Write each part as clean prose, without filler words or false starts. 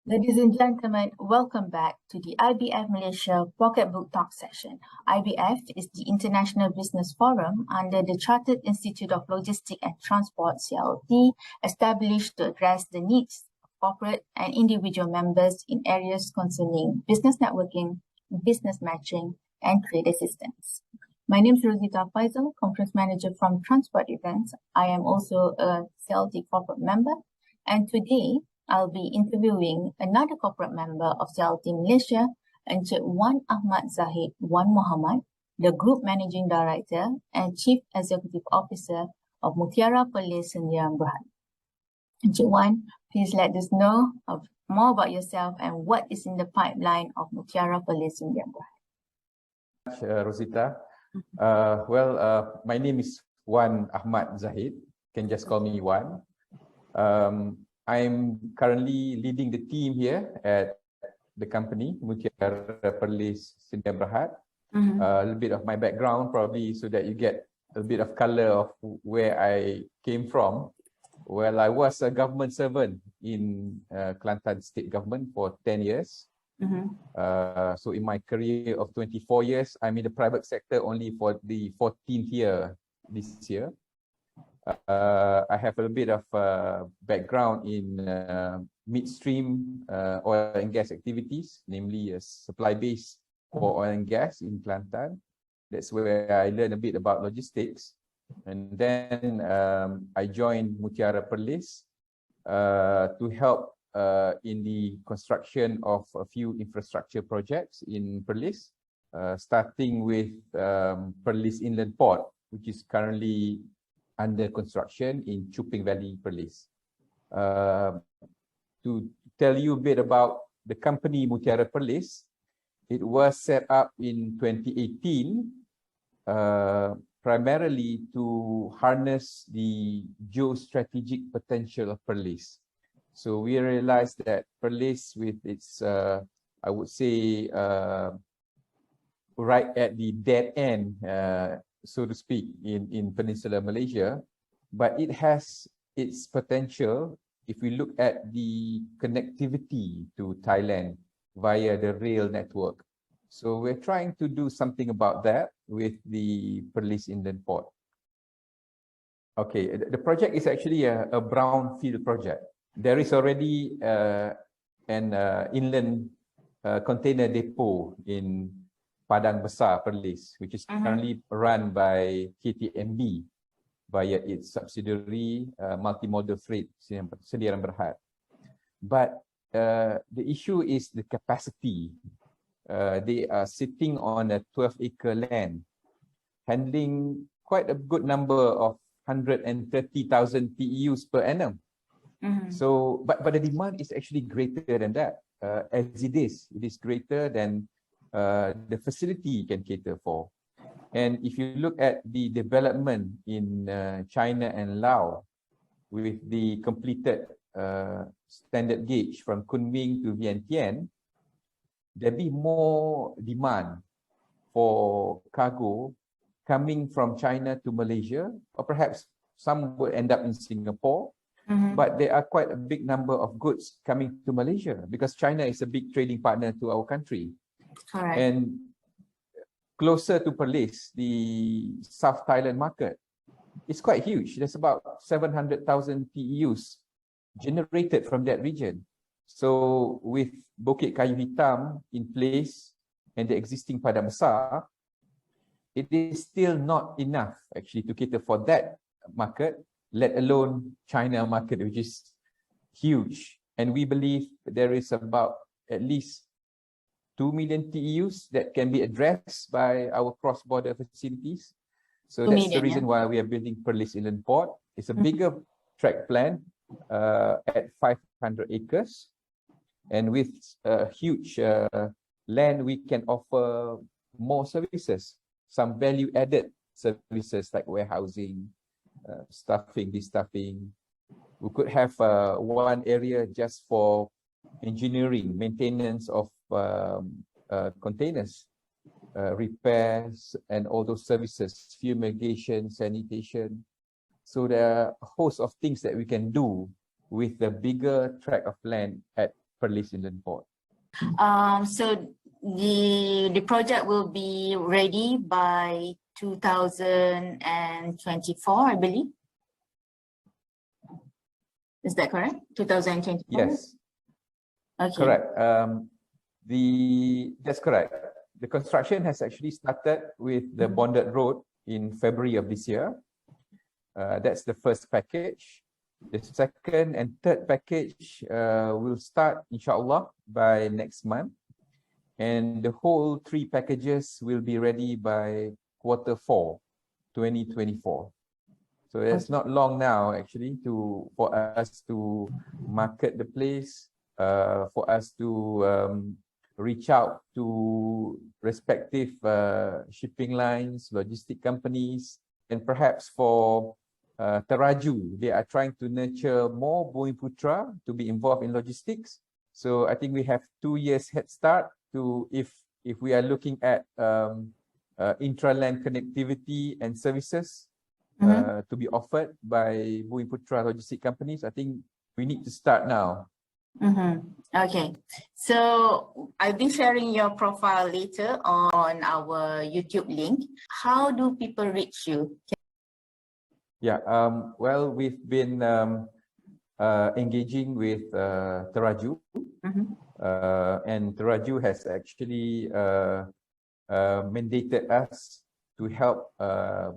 Ladies and gentlemen, welcome back to the IBF Malaysia Pocket Book Talk session. IBF is the International Business Forum under the Chartered Institute of Logistics and Transport, CLT, established to address the needs of corporate and individual members in areas concerning business networking, business matching, and trade assistance. My name is Rosita Faisal, Conference Manager from Transport Events. I am also a CLT corporate member, and today I'll be interviewing another corporate member of CLT Malaysia, Encik Wan Ahmad Zahid Wan Muhammad, the Group Managing Director and Chief Executive Officer of Mutiara Perlis Inland Port. Encik Wan, please let us know more about yourself and what is in the pipeline of Mutiara Perlis Inland Port. Rosita. My name is Wan Ahmad Zahid. You can just call me Wan. I'm currently leading the team here at the company, Mutiara Perlis Inland Port. A little bit of my background, probably, so that you get a bit of color of where I came from. Well, I was a government servant in Kelantan State Government for 10 years. So in my career of 24 years, I'm in the private sector only for the 14th year this year. I have a bit of background in midstream oil and gas activities, namely a supply base for oil and gas in Kelantan. That's where I learned a bit about logistics. And then I joined Mutiara Perlis to help in the construction of a few infrastructure projects in Perlis, starting with Perlis Inland Port, which is currently under construction in Chuping Valley, Perlis. To tell you a bit about the company Mutiara Perlis, it was set up in 2018 primarily to harness the geostrategic potential of Perlis. So we realized that Perlis, with its, I would say, right at the dead end, so to speak, in Peninsular Malaysia, but it has its potential if we look at the connectivity to Thailand via the rail network. So we're trying to do something about that with the Perlis Inland Port. Okay, the project is actually a brownfield project. There is already an inland container depot in Padang Besar, Perlis, which is currently run by KTMB via its subsidiary Multimodal Freight Sdn Bhd. But the issue is the capacity. They are sitting on a 12-acre land, handling quite a good number of 130,000 TEUs per annum. So, but the demand is actually greater than that. As it is greater than the facility can cater for. And if you look at the development in China and Laos with the completed standard gauge from Kunming to Vientiane, there'll be more demand for cargo coming from China to Malaysia, or perhaps some will end up in Singapore. But there are quite a big number of goods coming to Malaysia because China is a big trading partner to our country. Correct. And closer to Perlis, the South Thailand market, it's quite huge. There's about 700,000 TEUs generated from that region. So with Bukit Kayu Hitam in place and the existing Padang Besar, it is still not enough actually to cater for that market, let alone China market, which is huge. And we believe there is about at least 2 million TEUs that can be addressed by our cross-border facilities. So that's the reason why we are building Perlis Inland Port. It's a bigger track plan at 500 acres. And with huge land, we can offer more services, some value-added services like warehousing, stuffing, destuffing. We could have one area just for engineering, maintenance of containers, repairs and all those services, fumigation, sanitation. So there are a host of things that we can do with the bigger tract of land at Perlis Inland Port. So the project will be ready by 2024, I believe. Is that correct? 2024? Yes. Okay. Correct. That's correct. The construction has actually started with the bonded road in February of this year. That's the first package. The second and third package will start, inshallah, by next month. And the whole 3 packages will be ready by Q4 2024. So it's not long now, actually, for us to market the place, for us to reach out to respective shipping lines, logistic companies, and perhaps for Teraju, they are trying to nurture more Bumiputra to be involved in logistics. So I think we have 2 years head start to if we are looking at intraland connectivity and services to be offered by Bumiputra logistic companies. I think we need to start now. Okay, so I'll be sharing your profile later on our YouTube link. How do people reach you? Yeah, well, we've been engaging with Teraju, and Teraju has actually mandated us to help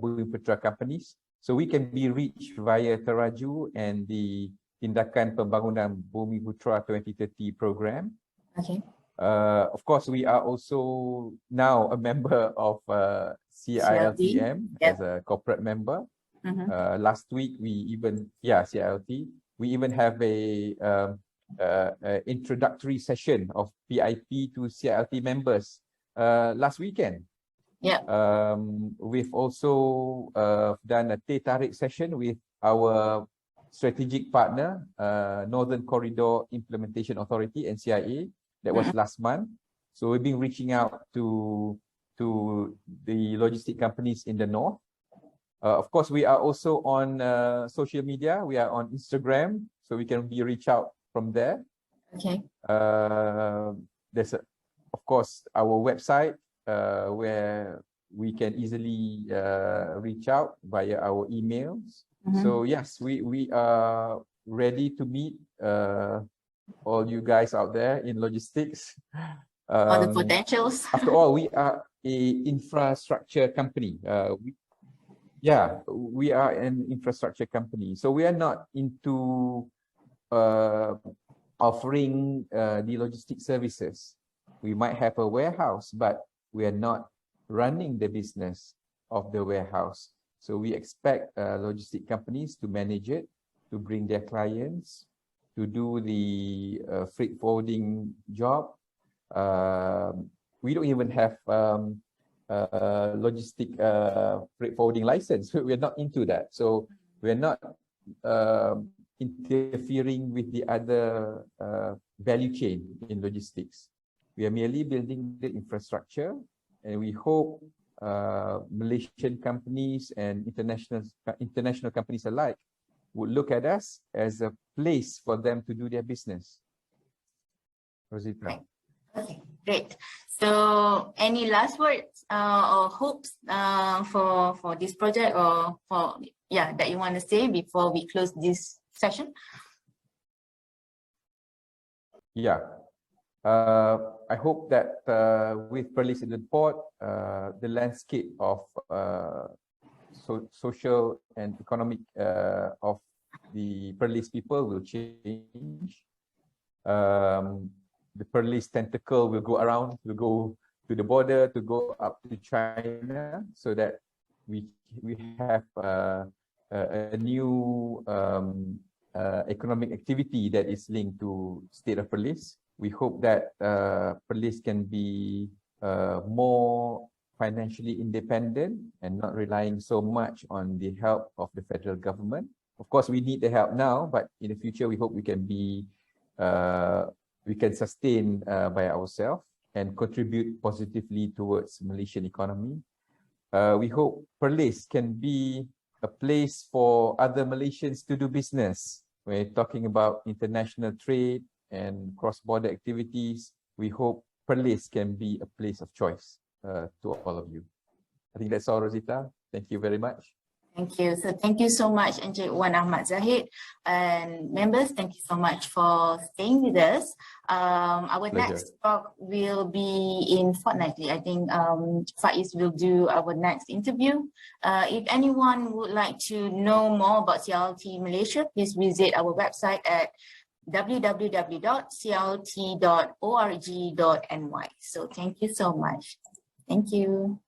Bumiputra companies. So we can be reached via Teraju and the Tindakan Pembangunan Bumiputra 2030 program. Okay. Of course, we are also now a member of CILTM as a corporate member. Last week, CILT, we even have a introductory session of PIP to CILT members last weekend. Yeah. We've also done a teh tarik session with our strategic partner, Northern Corridor Implementation Authority, NCIA. That was last month. So we've been reaching out to the logistic companies in the north. Of course, we are also on social media. We are on Instagram, so we can be reach out from there. Okay. There's of course our website where we can easily reach out via our emails. So yes, we are ready to meet all you guys out there in logistics. All the potentials. After all, we are an infrastructure company. We are an infrastructure company. So we are not into offering the logistic services. We might have a warehouse, but we are not running the business of the warehouse. So we expect logistic companies to manage it, to bring their clients, to do the freight forwarding job. We don't even have logistic freight forwarding license. We're not into that. So we're not interfering with the other value chain in logistics. We are merely building the infrastructure, and we hope Malaysian companies and international companies alike would look at us as a place for them to do their business. Rosita. Okay, great. So any last words or hopes for this project, or that you want to say before we close this session? I hope that with Perlis Inland Port, the landscape of social and economic of the Perlis people will change. The Perlis tentacle will go around, will go to the border, to go up to China, so that we have a new economic activity that is linked to state of Perlis. We hope that Perlis can be more financially independent and not relying so much on the help of the federal government. Of course, we need the help now, but in the future, we hope we can be we can sustain by ourselves. and contribute positively towards Malaysian economy. We hope Perlis can be a place for other Malaysians to do business. We're talking about international trade and cross-border activities. We hope Perlis can be a place of choice to all of you. I think that's all, Rosita. Thank you very much. Thank you. So thank you so much, Encik Wan Ahmad Zahid. And members, thank you so much for staying with us. Our next talk will be in fortnightly. I think Faiz will do our next interview. If anyone would like to know more about CLT Malaysia, please visit our website at www.clt.org.ny. So thank you so much. Thank you.